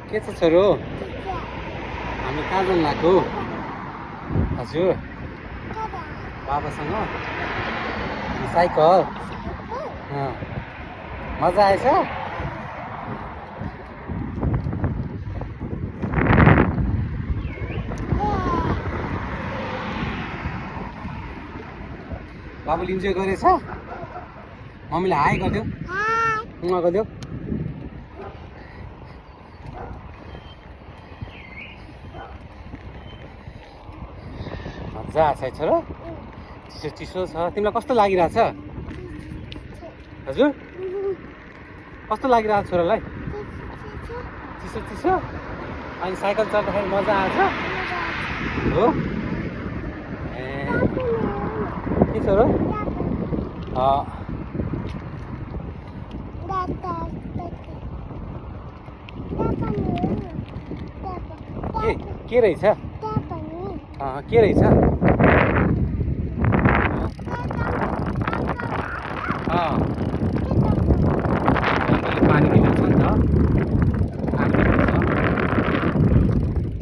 के छ छोरो? हामी कहाँ जानु लाग्यो? हजुर बाबासँग साइकल। मजा आएछ? बाबुले इन्जोय गरेछ? मम्मीले हाई गरिदियो, गरिदियो। मजा आएछ है छोरो? चिसो चिसो छ। तिमीलाई कस्तो लागिरहेछ? हजुर कस्तो लागिरहेछ छोरालाई? चिसो चिसो। अनि साइकल चढ्दाखेरि मजा आएछ हो? ए के छोरो? के रहेछ? के रहेछ?